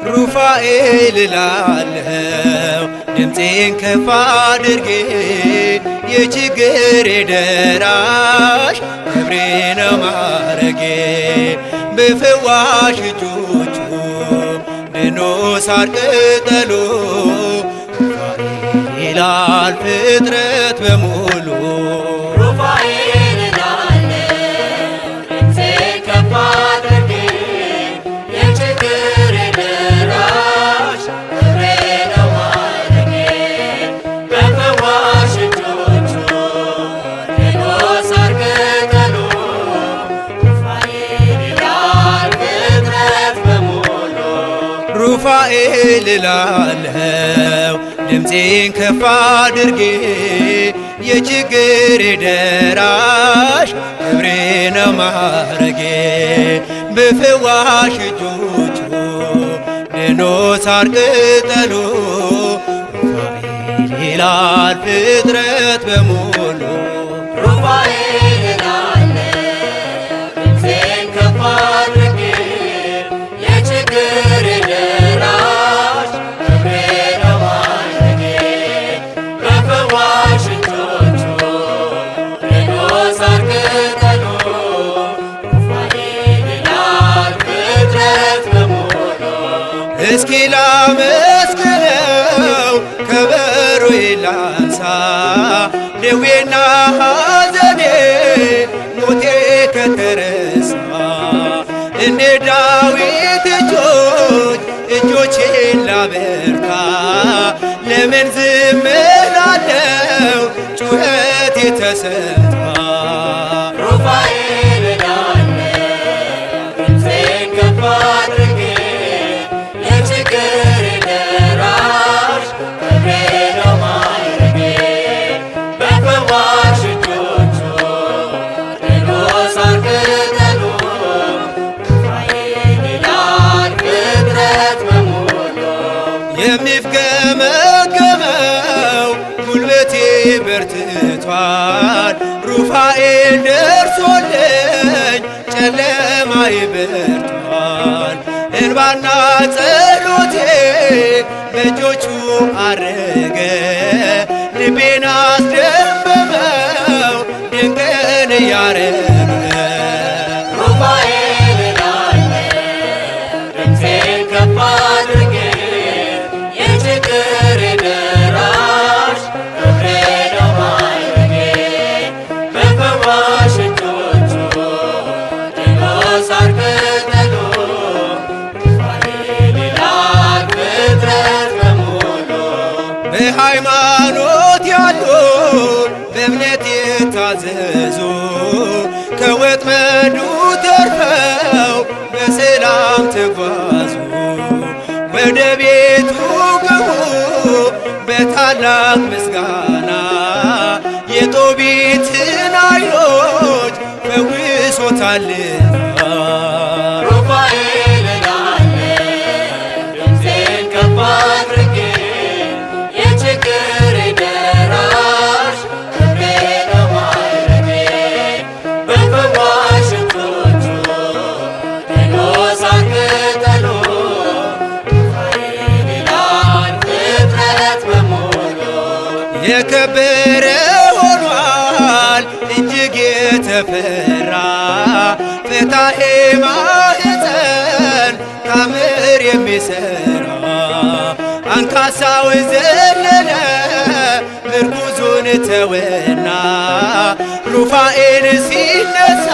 ሩፋኤል እላለሁ ድምፄን ከፍ አድርጌ የችግሬ ደራሽ ክብሬ ነው ማረጌ በፈዋሽ እጆቹ ድኖ ሳር ቅጠሉ ሩፋኤል ይላል ፍጥረት በሙሉ ሩፋኤል እላለሁ ድምፄን ከፍ አድርጌ የችግሬ ደራሽ ክብሬ ነው ማረጌ በፈዋሽ እጆቹ ድኖ ሳር ቅጠሉ ሩፋኤል ይላል ፍጥረት በሙሉ ሩፋኤል እላለሁ ድምፄን ከፍ አድርጌ የችግሬ ደራሽ ክብሬ ነው ማረጌ በፈዋሽ እጆቹ ድኖ ሳር ቅጠሉ ሩፋኤል ይላል ፍጥረት በሙሉ ሩፋኤል እላለሁ ድምፄን ከፍ አድርጌ የችግሬ ደራሽ ክብሬ ነው ማረጌ በፈዋሽ እጆቹ ድኖ ሳር ቅጠሉ ሩፋኤል ይላል ፍጥረት በሙሉ እስኪ ላመስግነው ከበሮዬ ላንሳ ደዌና ሐዘኔ ሞቴ ከተረሳ እንደ ዳዊት እጆቼን ላበርታ ለምን ዝም እላለሁ ጩኸቴ ተሰምታ ሩፋኤል እላለሁ ድምፄን ከፍ አድርጌ የችግሬ ደራሽ ክብሬ ነው ማረጌ በፈዋሽ እጆቹ ድኖ ሳር ቅጠሉ ሩፋኤል ይላል ፍጥረት በሙሉ የሚፍገመገመው ጉልበቴ በርትቷል ሩፋኤል ደርሶልኝ ጨለማዬ በርቷል እንባና ጸሎቴ በእጆቹ አረገ ልቤን አስደመመው ድንቅን እያረገ ሩፋኤል እላለሁ ድምፄን ከፍ አድርጌ የችግሬ ደራሽ ክብሬ ነው ማረጌ በፈዋሽ እጆቹ ድኖ ሳር ቅጠሉ ሩፋኤል ይላል ፍጥረት በሙሉ በሃይማኖት ያሉ በእምነት የታዘዙ ከወጥመዱ ተርፈው በሰላም ተጓዙ ወደ ቤቱ ግቡ በታላቅ ምስጋና የጦቢትን ዓይኖች ፈውሶታልና ሩፋኤል እላለሁ ድምፄን ከፍ አድርጌ የችግሬ ደራሽ ክብሬ ነው ማረጌ በፈዋሽ እጆቹ ድኖ ሳር ቅጠሉ ሩፋኤል ይላል ፍጥረት በሙሉ የከበረ ሆኗል እጅግ የተፈራ ፈታሔ ማኅፀን ታምር የሚሠራ አንካሳው ዘለለ ምርኩዙን ተወና ሩፋኤል ሲነሳ